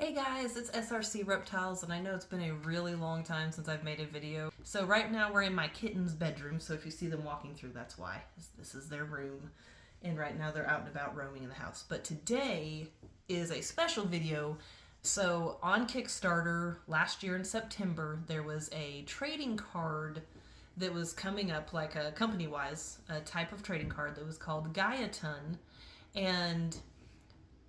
Hey guys, it's SRC Reptiles, and I know it's been a really long time since I've made a video. So right now we're in my kitten's bedroom, so if you see them walking through, that's why. This is their room, and right now they're out and about roaming in the house. But today is a special video. So on Kickstarter, last year in September, there was a trading card that was coming up, like a company-wise, a type of trading card that was called Gaiaton, and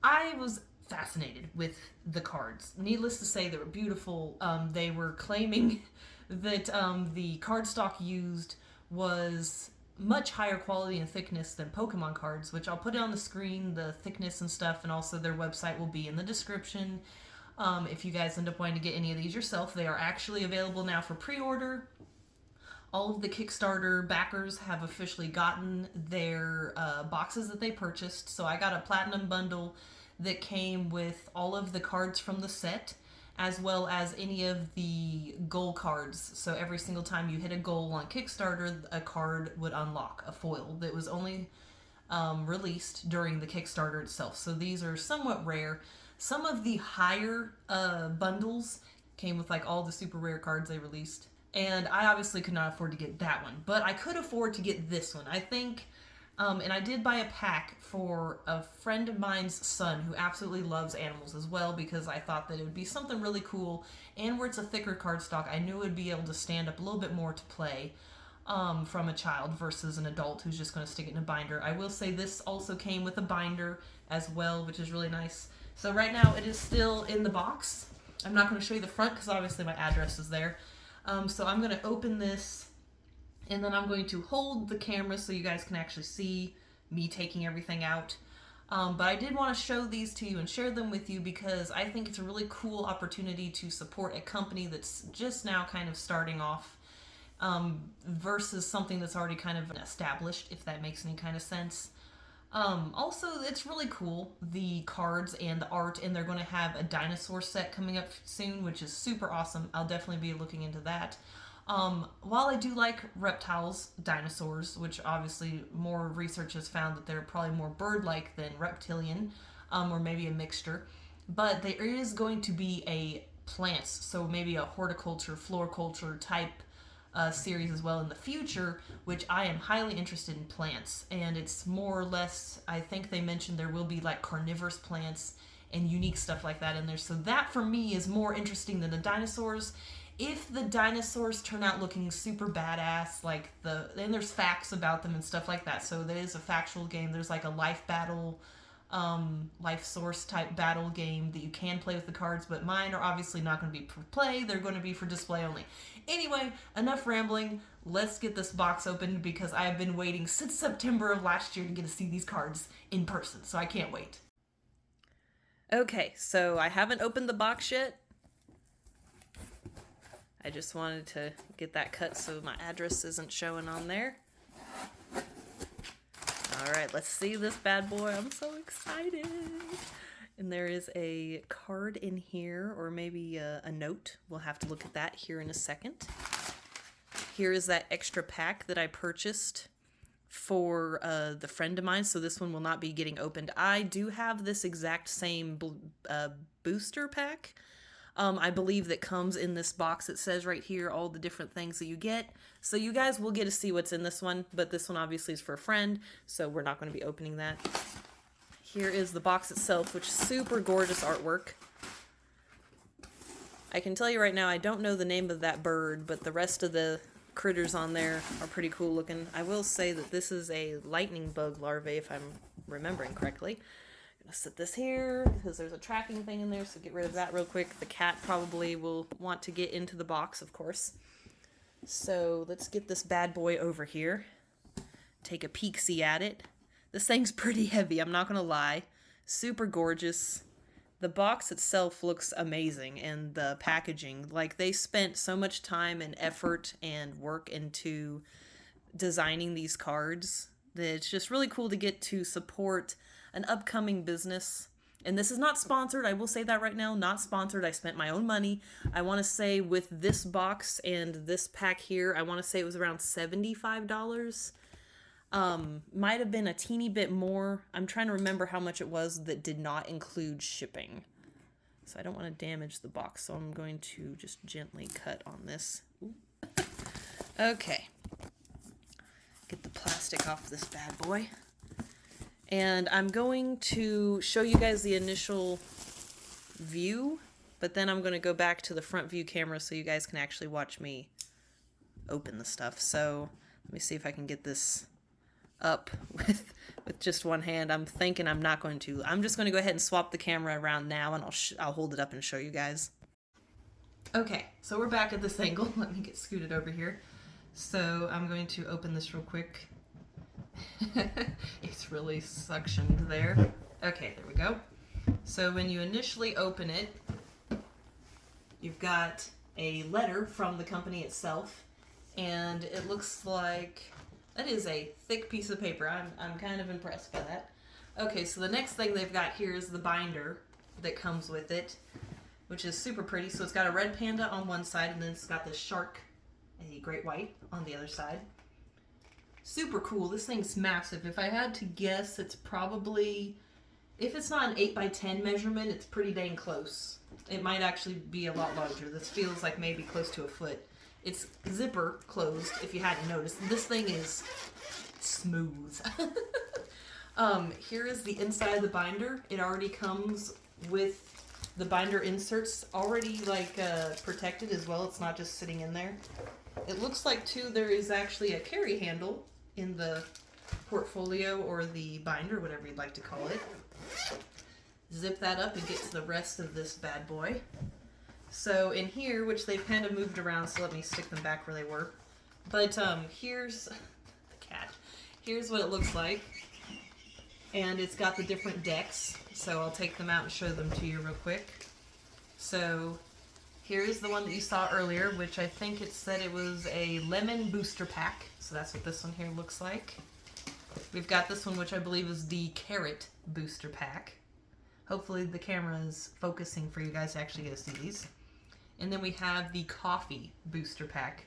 I was fascinated with the cards. Needless to say, they were beautiful. They were claiming that the cardstock used was much higher quality and thickness than Pokemon cards, which I'll put it on the screen, the thickness and stuff, and also their website will be in the description. If you guys end up wanting to get any of these yourself, they are actually available now for pre-order. All of the Kickstarter backers have officially gotten their boxes that they purchased. So I got a platinum bundle that came with all of the cards from the set, as well as any of the goal cards. So every single time you hit a goal on Kickstarter, a card would unlock, a foil that was only released during the Kickstarter itself. So these are somewhat rare. Some of the higher bundles came with like all the super rare cards they released. And I obviously could not afford to get that one, but I could afford to get this one. I think, and I did buy a pack for a friend of mine's son who absolutely loves animals as well, because I thought that it would be something really cool, and where it's a thicker cardstock, I knew it would be able to stand up a little bit more to play from a child versus an adult who's just going to stick it in a binder. I will say this also came with a binder as well, which is really nice. So right now it is still in the box. I'm not going to show you the front because obviously my address is there. So I'm going to open this, and then I'm going to hold the camera so you guys can actually see me taking everything out. But I did want to show these to you and share them with you because I think it's a really cool opportunity to support a company that's just now kind of starting off versus something that's already kind of established, if that makes any kind of sense. Also, it's really cool, the cards and the art, and they're going to have a dinosaur set coming up soon, which is super awesome. I'll definitely be looking into that. While I do like reptiles, dinosaurs, which obviously more research has found that they're probably more bird-like than reptilian, or maybe a mixture, but there is going to be a plants, so maybe a horticulture, floriculture type series as well in the future, which I am highly interested in plants. And it's more or less, I think they mentioned there will be like carnivorous plants and unique stuff like that in there. So that for me is more interesting than the dinosaurs. If the dinosaurs turn out looking super badass, like then there's facts about them and stuff like that. So there is a factual game. There's like a life battle, life source type battle game that you can play with the cards, but mine are obviously not going to be for play. They're going to be for display only. Anyway, enough rambling. Let's get this box open because I have been waiting since September of last year to get to see these cards in person, so I can't wait. Okay, so I haven't opened the box yet. I just wanted to get that cut so my address isn't showing on there. Alright, let's see this bad boy. I'm so excited. And there is a card in here, or maybe a note. We'll have to look at that here in a second. Here is that extra pack that I purchased for the friend of mine, so this one will not be getting opened. I do have this exact same booster pack. I believe that comes in this box. It says right here all the different things that you get. So you guys will get to see what's in this one, but this one obviously is for a friend, so we're not going to be opening that. Here is the box itself, which is super gorgeous artwork. I can tell you right now, I don't know the name of that bird, but the rest of the critters on there are pretty cool looking. I will say that this is a lightning bug larvae, if I'm remembering correctly. I'm gonna set this here because there's a tracking thing in there, so get rid of that real quick. The cat probably will want to get into the box, of course. So let's get this bad boy over here. Take a peek-see at it. This thing's pretty heavy, I'm not gonna lie. Super gorgeous. The box itself looks amazing, and the packaging. Like, they spent so much time and effort and work into designing these cards that it's just really cool to get to support an upcoming business. And this is not sponsored, I will say that right now, not sponsored. I spent my own money. I want to say with this box and this pack here, I want to say it was around $75. Might have been a teeny bit more. I'm trying to remember how much it was that did not include shipping. So I don't want to damage the box, so I'm going to just gently cut on this. Ooh. Okay. Get the plastic off this bad boy. And I'm going to show you guys the initial view, but then I'm going to go back to the front view camera so you guys can actually watch me open the stuff. So let me see if I can get this up with just one hand. I'm thinking I'm not going to. I'm just going to go ahead and swap the camera around now, and I'll hold it up and show you guys. Okay, so we're back at this angle. Let me get scooted over here. So I'm going to open this real quick. It's really suctioned there. Okay, there we go. So when you initially open it, you've got a letter from the company itself, and it looks like that is a thick piece of paper. I'm kind of impressed by that. Okay, so the next thing they've got here is the binder that comes with it, which is super pretty. So it's got a red panda on one side, and then it's got this shark, a great white, on the other side. Super cool. This thing's massive. If I had to guess, it's probably, if it's not an 8x10 measurement, it's pretty dang close. It might actually be a lot larger. This feels like maybe close to a foot. It's zipper closed, if you hadn't noticed. This thing is smooth. Here is the inside of the binder. It already comes with the binder inserts already protected as well. It's not just sitting in there. It looks like too there is actually a carry handle in the portfolio or the binder, whatever you'd like to call it. Zip that up and get to the rest of this bad boy. So in here, which they've kind of moved around, so let me stick them back where they were. But here's the cat. Here's what it looks like. And it's got the different decks. So I'll take them out and show them to you real quick. So here's the one that you saw earlier, which I think it said it was a lemon booster pack. So that's what this one here looks like. We've got this one, which I believe is the carrot booster pack. Hopefully the camera is focusing for you guys to actually get to see these. And then we have the coffee booster pack.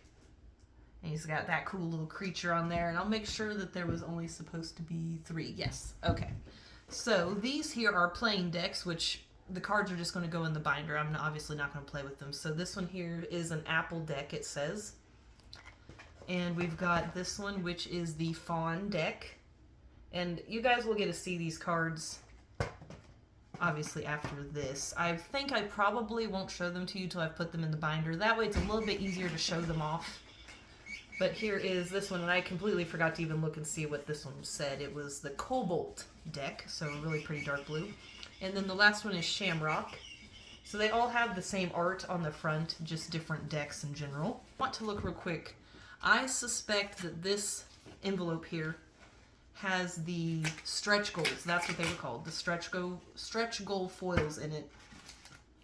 And he's got that cool little creature on there. And I'll make sure that there was only supposed to be 3. Yes. Okay. So these here are playing decks, which the cards are just going to go in the binder. I'm obviously not going to play with them. So this one here is an apple deck, it says. And we've got this one, which is the fawn deck. And you guys will get to see these cards obviously after this. I think I probably won't show them to you till I've put them in the binder. That way it's a little bit easier to show them off. But here is this one, and I completely forgot to even look and see what this one said. It was the Cobalt deck, so a really pretty dark blue. And then the last one is Shamrock. So they all have the same art on the front, just different decks in general. I want to look real quick. I suspect that this envelope here has the stretch goals. That's what they were called. The stretch goal foils in it.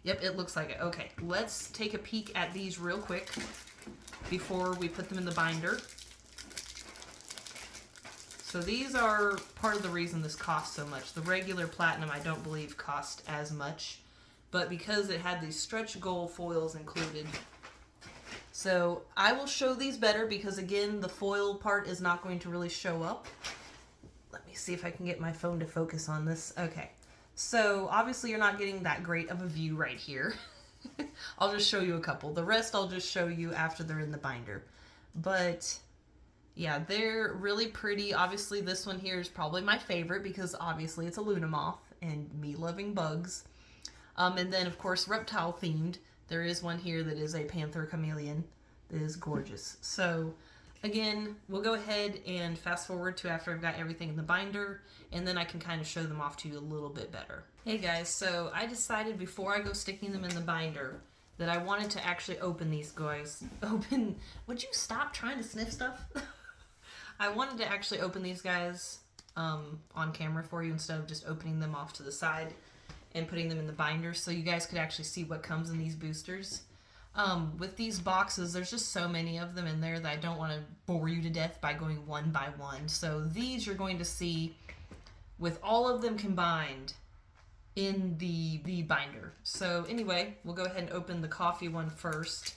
Yep, it looks like it. Okay, let's take a peek at these real quick before we put them in the binder. So these are part of the reason this costs so much. The regular platinum I don't believe cost as much, but because it had these stretch goal foils included. So I will show these better because again the foil part is not going to really show up. Let me see if I can get my phone to focus on this. Okay, so obviously you're not getting that great of a view right here. I'll just show you a couple. The rest I'll just show you after they're in the binder. But yeah, they're really pretty. Obviously this one here is probably my favorite because obviously it's a Luna moth and me loving bugs. And then of course reptile themed. There is one here that is a panther chameleon that is gorgeous. So again, we'll go ahead and fast forward to after I've got everything in the binder, and then I can kind of show them off to you a little bit better. Hey guys, so I decided before I go sticking them in the binder that I wanted to actually open these guys. Would you stop trying to sniff stuff? I wanted to actually open these guys on camera for you instead of just opening them off to the side and putting them in the binder so you guys could actually see what comes in these boosters. With these boxes, there's just so many of them in there that I don't want to bore you to death by going one by one. So these you're going to see with all of them combined in the binder. So anyway, we'll go ahead and open the coffee one first.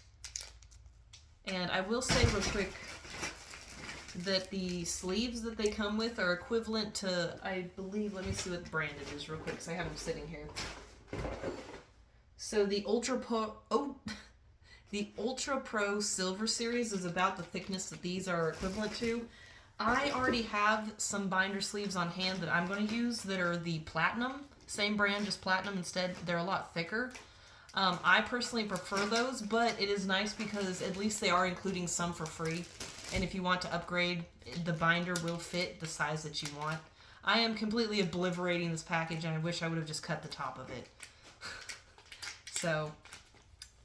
And I will say real quick that the sleeves that they come with are equivalent to, I believe, let me see what brand it is real quick because I have them sitting here. So the the Ultra Pro Silver Series is about the thickness that these are equivalent to. I already have some binder sleeves on hand that I'm going to use that are the Platinum. Same brand, just Platinum instead. They're a lot thicker. I personally prefer those, but it is nice because at least they are including some for free. And if you want to upgrade, the binder will fit the size that you want. I am completely obliterating this package, and I wish I would have just cut the top of it. So,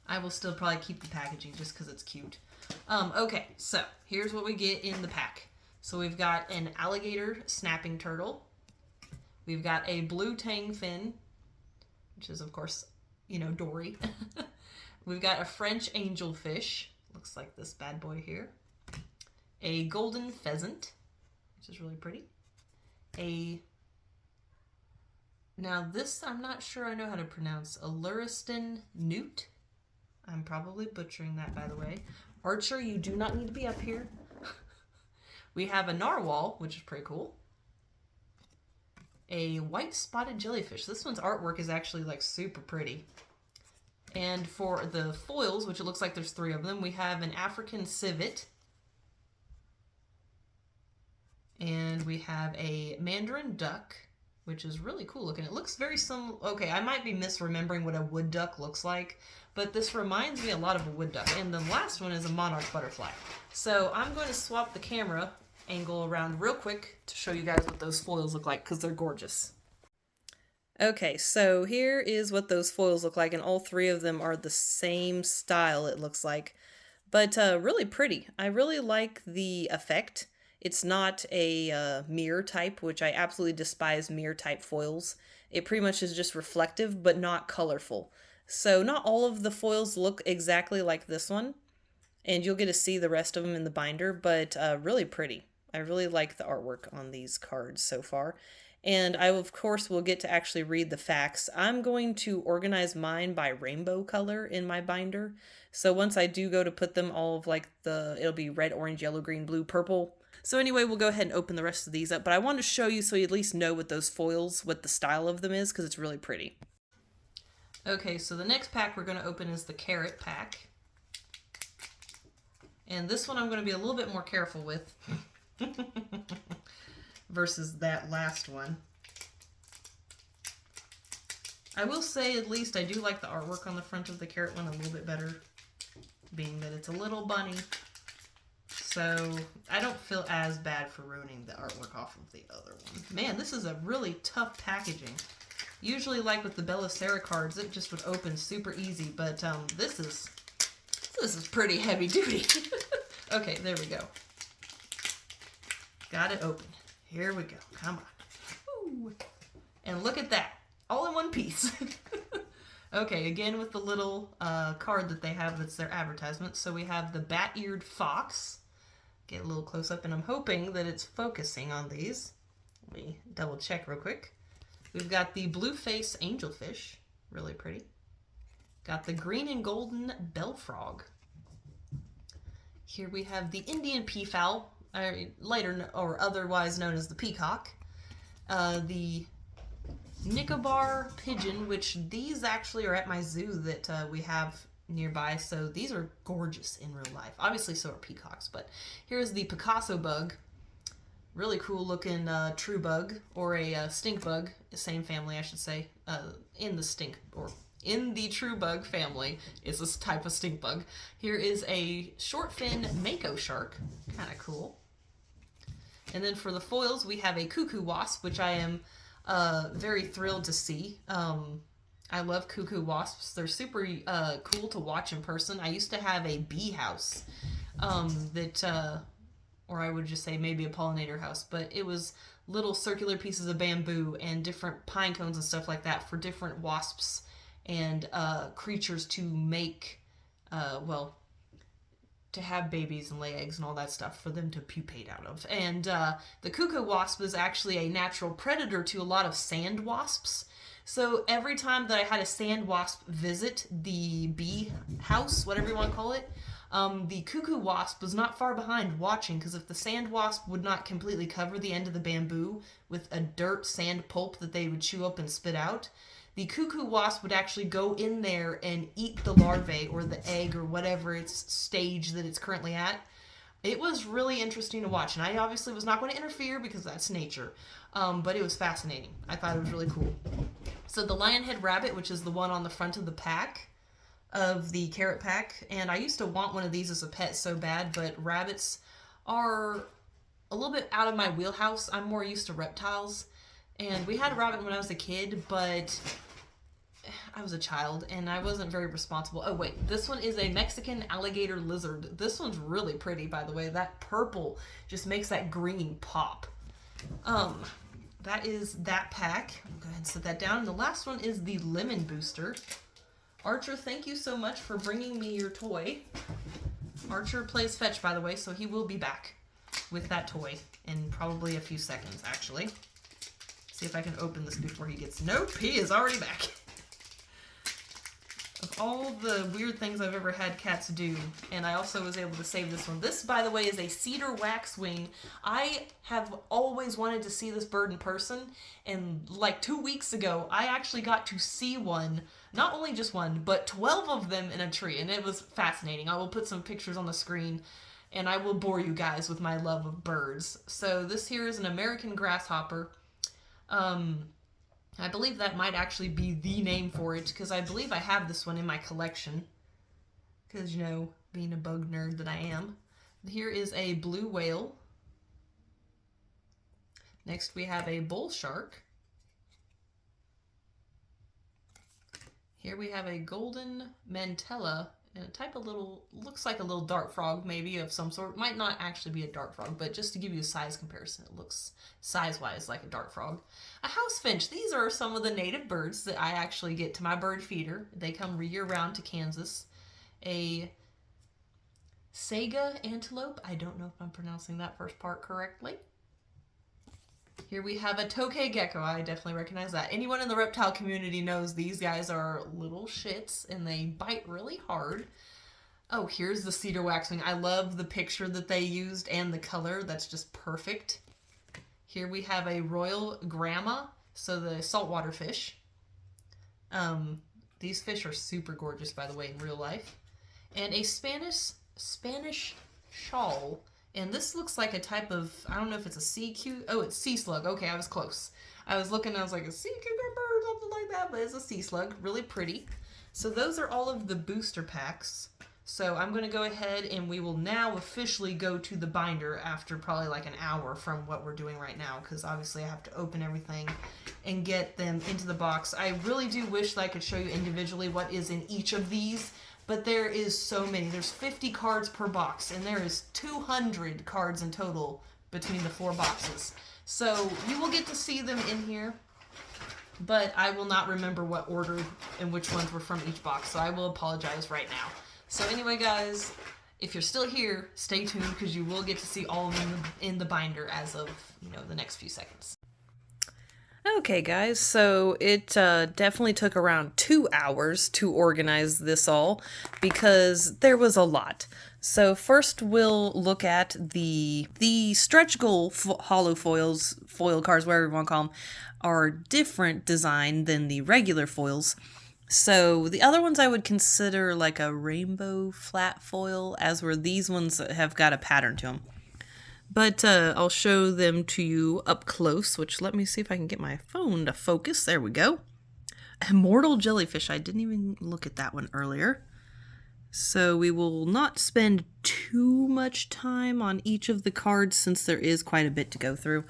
I will still probably keep the packaging just because it's cute. Okay, so here's what we get in the pack. So we've got an alligator snapping turtle. We've got a blue tang fin, which is, of course, you know, Dory. We've got a French angelfish. Looks like this bad boy here. A golden pheasant, which is really pretty. Now this, I'm not sure I know how to pronounce. A Luristan newt. I'm probably butchering that, by the way. Archer, you do not need to be up here. We have a narwhal, which is pretty cool. A white spotted jellyfish. This one's artwork is actually like super pretty. And for the foils, which it looks like there's 3 of them, we have an African civet. And we have a mandarin duck, which is really cool looking. It looks very similar. Okay, I might be misremembering what a wood duck looks like, but this reminds me a lot of a wood duck. And the last one is a monarch butterfly. So I'm going to swap the camera angle around real quick to show you guys what those foils look like, because they're gorgeous. Okay, so here is what those foils look like, and all 3 of them are the same style, it looks like. But really pretty. I really like the effect. It's not a mirror type, which I absolutely despise mirror type foils. It pretty much is just reflective, but not colorful. So not all of the foils look exactly like this one, and you'll get to see the rest of them in the binder, but really pretty. I really like the artwork on these cards so far. And I, of course, will get to actually read the facts. I'm going to organize mine by rainbow color in my binder. So once I do go to put them all of like it'll be red, orange, yellow, green, blue, purple. So anyway, we'll go ahead and open the rest of these up. But I wanted to show you so you at least know what those foils, what the style of them is, because it's really pretty. Okay, so the next pack we're going to open is the carrot pack. And this one I'm going to be a little bit more careful with versus that last one. I will say at least I do like the artwork on the front of the carrot one a little bit better, being that it's a little bunny. So I don't feel as bad for ruining the artwork off of the other one. Man, this is a really tough packaging. Usually, like with the Belisara cards, it just would open super easy, but this is pretty heavy duty. Okay, there we go. Got it open. Here we go. Come on. Ooh. And look at that. All in one piece. Okay, again with the little card that they have that's their advertisement. So we have the bat-eared fox. Get a little close up, and I'm hoping that it's focusing on these. Let me double check real quick. We've got the blue face angelfish. Really pretty. Got the green and golden bellfrog. Here we have the Indian peafowl, later or otherwise known as the peacock. The Nicobar pigeon, which these actually are at my zoo that we have nearby, so these are gorgeous in real life. Obviously so are peacocks, but here's the Picasso bug. Really cool looking true bug, or a stink bug, same family I should say, in the true bug family is this type of stink bug. Here is a short fin mako shark, kind of cool. And then for the foils we have a cuckoo wasp, which I am very thrilled to see. I love cuckoo wasps. They're super cool to watch in person. I used to have a bee house or I would just say maybe a pollinator house, but it was little circular pieces of bamboo and different pine cones and stuff like that for different wasps and creatures to make, to have babies and lay eggs and all that stuff for them to pupate out of. And the cuckoo wasp is actually a natural predator to a lot of sand wasps. So every time that I had a sand wasp visit the bee house, whatever you want to call it, the cuckoo wasp was not far behind watching, because if the sand wasp would not completely cover the end of the bamboo with a dirt sand pulp that they would chew up and spit out, the cuckoo wasp would actually go in there and eat the larvae or the egg or whatever its stage that it's currently at. It was really interesting to watch, and I obviously was not going to interfere because that's nature, but it was fascinating. I thought it was really cool. So the lionhead rabbit, which is the one on the front of the pack, of the carrot pack, and I used to want one of these as a pet so bad, but rabbits are a little bit out of my wheelhouse. I'm more used to reptiles, and we had a rabbit when I was a kid, but I was a child and I wasn't very responsible. Oh wait, this one is a Mexican alligator lizard. This one's really pretty, by the way. That purple just makes that green pop. That is that pack. I'll go ahead and set that down. And the last one is the lemon booster. Archer, thank you so much for bringing me your toy. Archer plays fetch, by the way, so he will be back with that toy in probably a few seconds, actually. See if I can open this before he gets... Nope, he is already back. Of all the weird things I've ever had cats do, and I also was able to save this one. This, by the way, is a cedar waxwing. I have always wanted to see this bird in person, and like 2 weeks ago, I actually got to see one. Not only just one, but 12 of them in a tree, and it was fascinating. I will put some pictures on the screen, and I will bore you guys with my love of birds. So this here is an American grasshopper. I believe that might actually be the name for it, because I believe I have this one in my collection. Because, you know, being a bug nerd that I am. Here is a blue whale. Next we have a bull shark. Here we have a golden mantella, and a type of little, looks like a little dart frog maybe of some sort. Might not actually be a dart frog, but just to give you a size comparison, it looks size-wise like a dart frog. A house finch. These are some of the native birds that I actually get to my bird feeder. They come year-round to Kansas. A saga antelope. I don't know if I'm pronouncing that first part correctly. Here we have a tokay gecko. I definitely recognize that. Anyone in the reptile community knows these guys are little shits and they bite really hard. Oh, here's the cedar waxwing. I love the picture that they used and the color. That's just perfect. Here we have a royal grama, so the saltwater fish. These fish are super gorgeous, by the way, in real life. And a Spanish shawl. And this looks like a type of, I don't know if it's a oh, it's sea slug. Okay, I was close. I was looking, I was like, a sea cucumber or something like that, but it's a sea slug. Really pretty. So those are all of the booster packs. So I'm going to go ahead and we will now officially go to the binder after probably like an hour from what we're doing right now, because obviously I have to open everything and get them into the box. I really do wish that I could show you individually what is in each of these, but there is so many. There's 50 cards per box, and there is 200 cards in total between the 4 boxes. So you will get to see them in here, but I will not remember what order and which ones were from each box, so I will apologize right now. So anyway, guys, if you're still here, stay tuned, because you will get to see all of them in the binder as of, you know, the next few seconds. Okay, guys, so it definitely took around 2 hours to organize this all, because there was a lot. So first we'll look at the stretch goal hollow foils, foil cards, whatever you want to call them, are different design than the regular foils. So the other ones I would consider like a rainbow flat foil, as were these ones that have got a pattern to them. But I'll show them to you up close, which let me see if I can get my phone to focus. There we go. Immortal jellyfish. I didn't even look at that one earlier. So we will not spend too much time on each of the cards since there is quite a bit to go through.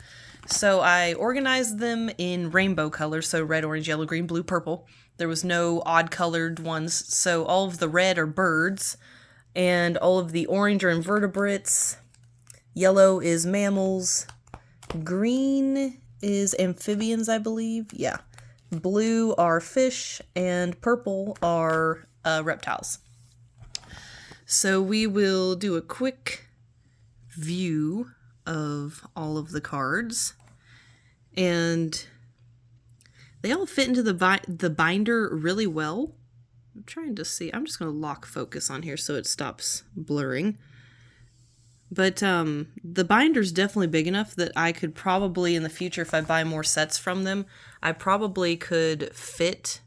So I organized them in rainbow colors, so red, orange, yellow, green, blue, purple. There was no odd colored ones, so all of the red are birds, and all of the orange are invertebrates. Yellow is mammals. Green is amphibians, I believe. Yeah. Blue are fish, and purple are reptiles. So we will do a quick view of all of the cards. And they all fit into the binder really well. I'm trying to see. I'm just going to lock focus on here so it stops blurring. But the binder's definitely big enough that I could probably, in the future, if I buy more sets from them, I probably could fit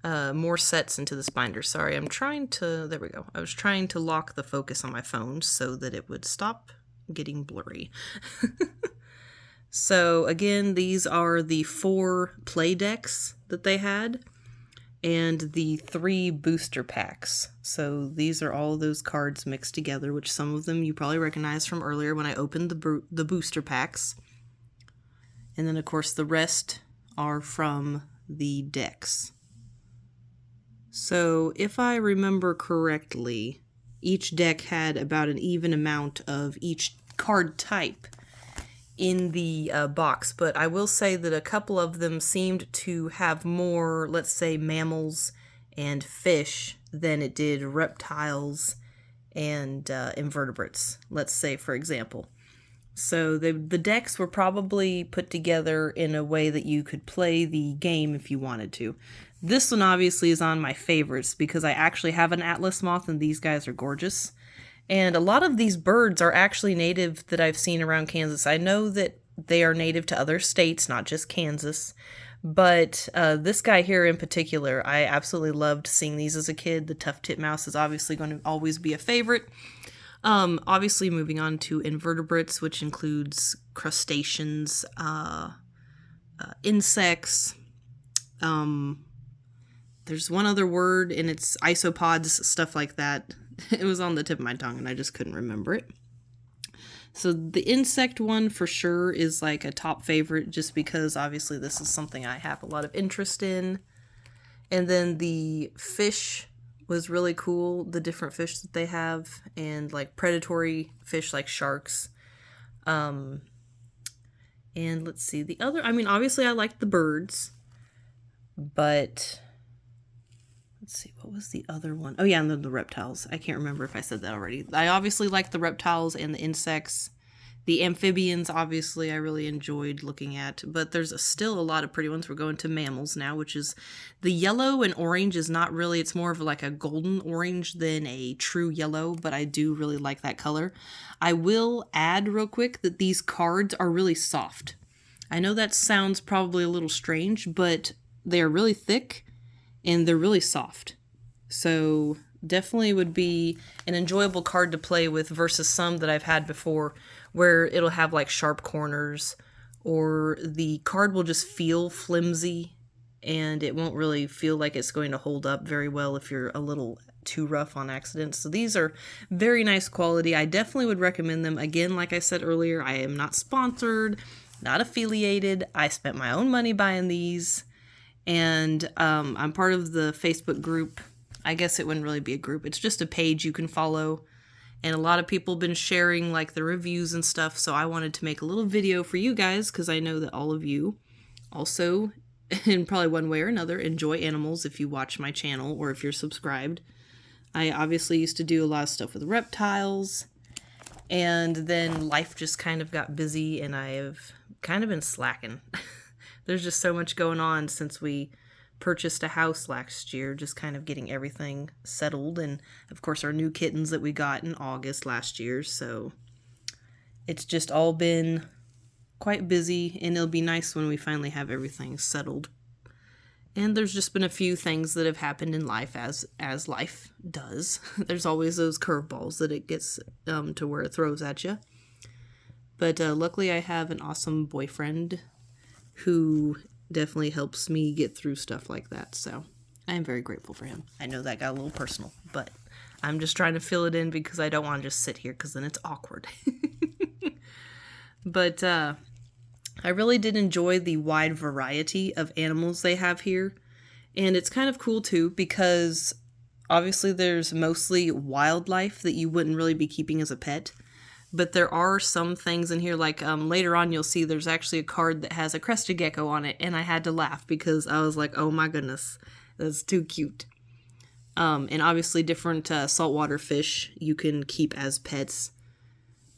more sets into this binder. Sorry, I'm trying to, there we go. I was trying to lock the focus on my phone so that it would stop getting blurry. So again, these are the 4 play decks that they had and the 3 booster packs. So these are all those cards mixed together, which some of them you probably recognize from earlier when I opened the booster packs. And then of course the rest are from the decks. So if I remember correctly, each deck had about an even amount of each card type in the box, but I will say that a couple of them seemed to have more, let's say, mammals and fish than it did reptiles and invertebrates, let's say, for example. So the decks were probably put together in a way that you could play the game if you wanted to. This one obviously is on my favorites because I actually have an Atlas moth and these guys are gorgeous. And a lot of these birds are actually native that I've seen around Kansas. I know that they are native to other states, not just Kansas. But this guy here in particular, I absolutely loved seeing these as a kid. The tuft titmouse is obviously going to always be a favorite. Obviously moving on to invertebrates, which includes crustaceans, insects. There's one other word, and it's isopods, stuff like that. It was on the tip of my tongue, and I just couldn't remember it. So the insect one for sure is like a top favorite, just because obviously this is something I have a lot of interest in. And then the fish was really cool, the different fish that they have, and like predatory fish like sharks. And let's see, the other, I mean, obviously I like the birds, but let's see, what was the other one? Oh yeah, and then the reptiles. I can't remember if I said that already. I obviously like the reptiles and the insects. The amphibians, obviously, I really enjoyed looking at, but there's still a lot of pretty ones. We're going to mammals now, which is the yellow and orange is not really, it's more of like a golden orange than a true yellow, but I do really like that color. I will add real quick that these cards are really soft. I know that sounds probably a little strange, but they are really thick and they're really soft. So definitely would be an enjoyable card to play with versus some that I've had before where it'll have like sharp corners or the card will just feel flimsy and it won't really feel like it's going to hold up very well if you're a little too rough on accident. So these are very nice quality. I definitely would recommend them. Again, like I said earlier, I am not sponsored, not affiliated. I spent my own money buying these. And I'm part of the Facebook group. I guess it wouldn't really be a group. It's just a page you can follow. And a lot of people have been sharing like the reviews and stuff. So I wanted to make a little video for you guys because I know that all of you also, in probably one way or another, enjoy animals if you watch my channel or if you're subscribed. I obviously used to do a lot of stuff with reptiles. And then life just kind of got busy and I have kind of been slacking. There's just so much going on since we purchased a house last year, just kind of getting everything settled. And of course our new kittens that we got in August last year. So it's just all been quite busy and it'll be nice when we finally have everything settled. And there's just been a few things that have happened in life as life does. There's always those curveballs that it gets to where it throws at you. But luckily I have an awesome boyfriend who definitely helps me get through stuff like that. So I am very grateful for him. I know that got a little personal, but I'm just trying to fill it in because I don't want to just sit here because then it's awkward. But I really did enjoy the wide variety of animals they have here. And it's kind of cool too because obviously there's mostly wildlife that you wouldn't really be keeping as a pet. But there are some things in here, like later on you'll see there's actually a card that has a crested gecko on it, and I had to laugh because I was like, oh my goodness, that's too cute. And obviously different saltwater fish you can keep as pets.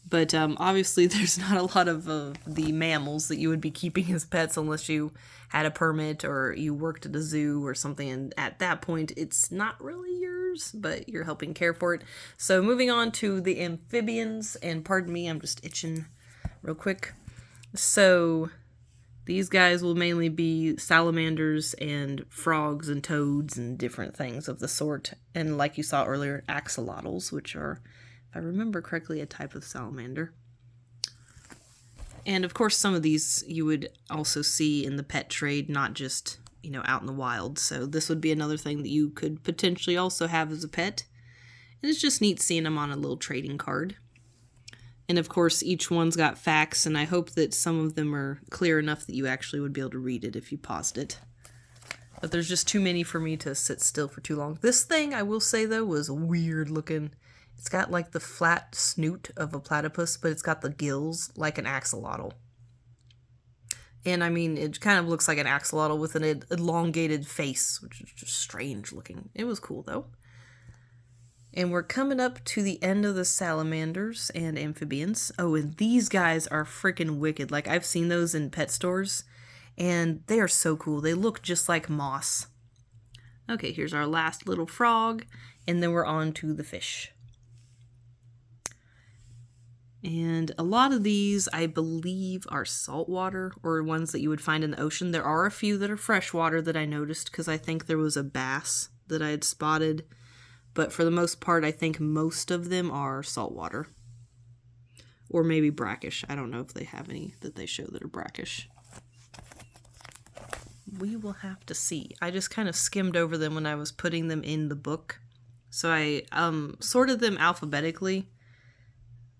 But obviously there's not a lot of the mammals that you would be keeping as pets unless you had a permit or you worked at a zoo or something, and at that point it's not really yours. yours, but you're helping care for it. So moving on to the amphibians, and pardon me, I'm just itching real quick. So these guys will mainly be salamanders and frogs and toads and different things of the sort. And like you saw earlier, axolotls, which are, if I remember correctly, a type of salamander. And of course, some of these you would also see in the pet trade, not just, you know, out in the wild. So this would be another thing that you could potentially also have as a pet. And it's just neat seeing them on a little trading card. And of course, each one's got facts, and I hope that some of them are clear enough that you actually would be able to read it if you paused it. But there's just too many for me to sit still for too long. This thing, I will say though, was weird looking. It's got like the flat snoot of a platypus, but it's got the gills like an axolotl. And I mean, it kind of looks like an axolotl with an elongated face, which is just strange looking. It was cool though. And we're coming up to the end of the salamanders and amphibians. Oh, and these guys are freaking wicked. Like, I've seen those in pet stores, and they are so cool. They look just like moss. Okay, here's our last little frog, and then we're on to the fish. And a lot of these, I believe, are saltwater, or ones that you would find in the ocean. There are a few that are freshwater that I noticed, because I think there was a bass that I had spotted. But for the most part, I think most of them are saltwater. Or maybe brackish. I don't know if they have any that they show that are brackish. We will have to see. I just kind of skimmed over them when I was putting them in the book. So I sorted them alphabetically.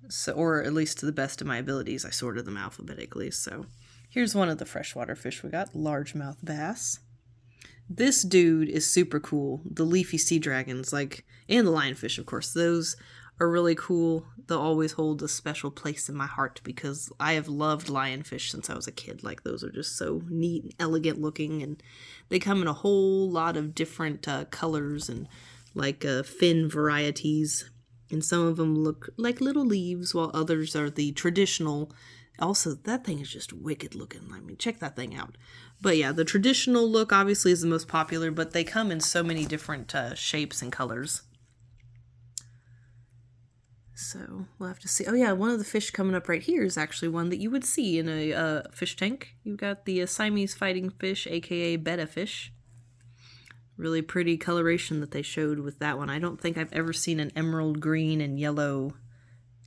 So, or at least to the best of my abilities, I sorted them alphabetically. So here's one of the freshwater fish we got. Largemouth bass. This dude is super cool. The leafy sea dragons, like, and the lionfish, of course. Those are really cool. They'll always hold a special place in my heart because I have loved lionfish since I was a kid. Like, those are just so neat and elegant looking, and they come in a whole lot of different colors and, like, fin varieties. And some of them look like little leaves, while others are the traditional. Also, that thing is just wicked looking. I mean, check that thing out. But yeah, the traditional look obviously is the most popular, but they come in so many different shapes and colors. So we'll have to see. Oh yeah, one of the fish coming up right here is actually one that you would see in a fish tank. You've got the Siamese fighting fish, aka betta fish. Really pretty coloration that they showed with that one. I don't think I've ever seen an emerald green and yellow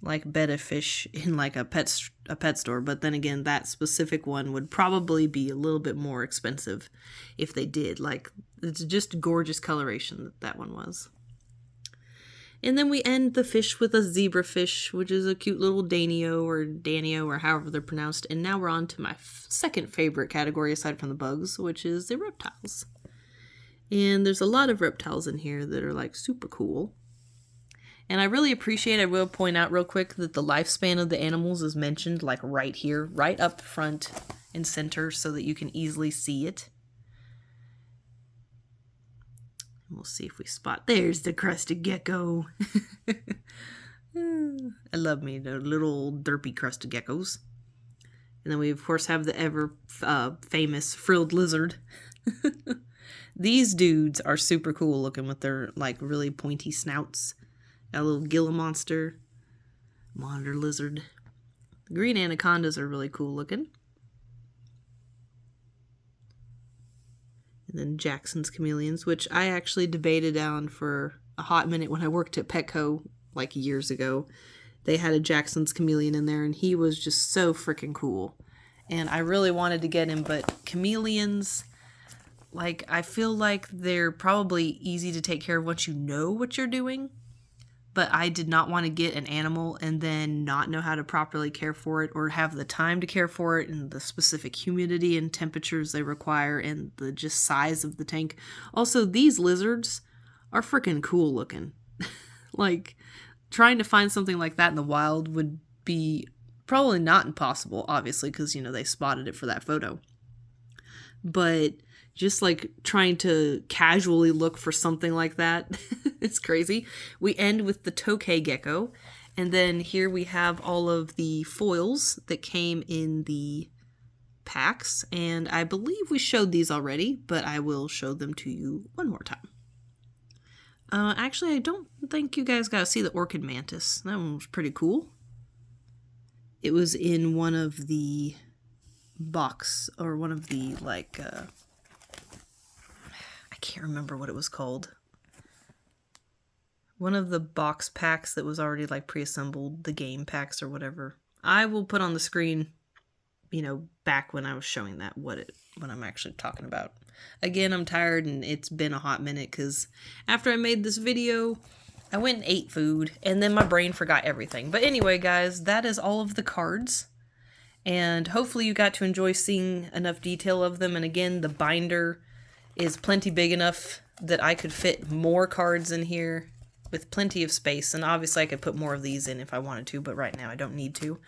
like betta fish in like a pet store, but then again, that specific one would probably be a little bit more expensive if they did. Like, it's just gorgeous coloration that one was. And then we end the fish with a zebrafish, which is a cute little Danio or however they're pronounced. And now we're on to my second favorite category aside from the bugs, which is the reptiles. And there's a lot of reptiles in here that are like super cool. And I really appreciate, I will point out real quick that the lifespan of the animals is mentioned like right here, right up front and center so that you can easily see it. And we'll see if we spot, there's the crested gecko. I love me the little derpy crested geckos. And then we of course have the ever famous frilled lizard. These dudes are super cool looking with their like really pointy snouts. Got a little Gila monster, monitor lizard. The green anacondas are really cool looking. And then Jackson's chameleons, which I actually debated on for a hot minute when I worked at Petco like years ago. They had a Jackson's chameleon in there, and he was just so freaking cool. And I really wanted to get him, but chameleons, like, I feel like they're probably easy to take care of once you know what you're doing. But I did not want to get an animal and then not know how to properly care for it or have the time to care for it and the specific humidity and temperatures they require and the just size of the tank. Also, these lizards are freaking cool looking. Like, trying to find something like that in the wild would be probably not impossible, obviously, because, you know, they spotted it for that photo. But just like trying to casually look for something like that, it's crazy. We end with the tokay gecko, and then here we have all of the foils that came in the packs, and I believe we showed these already, but I will show them to you one more time. Actually, I don't think you guys got to see the orchid mantis. That one was pretty cool. It was in one of the box, or one of the, like, I can't remember what it was called. One of the box packs that was already, like, pre-assembled, the game packs or whatever. I will put on the screen, you know, back when I was showing that, what I'm actually talking about. Again, I'm tired and it's been a hot minute because after I made this video, I went and ate food and then my brain forgot everything. But anyway, guys, that is all of the cards. And hopefully you got to enjoy seeing enough detail of them. And again, the binder is plenty big enough that I could fit more cards in here with plenty of space. And obviously I could put more of these in if I wanted to, but right now I don't need to.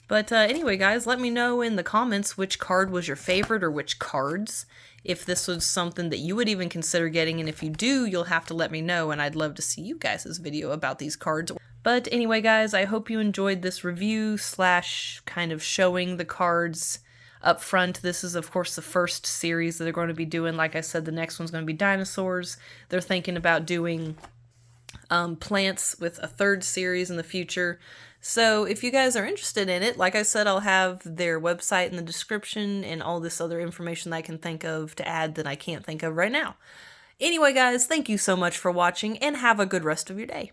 But anyway, guys, let me know in the comments which card was your favorite, or which cards, if this was something that you would even consider getting, and if you do, you'll have to let me know, and I'd love to see you guys' video about these cards. But anyway, guys, I hope you enjoyed this review / kind of showing the cards up front. This is, of course, the first series that they're going to be doing. Like I said, the next one's going to be dinosaurs. They're thinking about doing plants with a third series in the future. So if you guys are interested in it, like I said, I'll have their website in the description and all this other information that I can think of to add that I can't think of right now. Anyway, guys, thank you so much for watching and have a good rest of your day.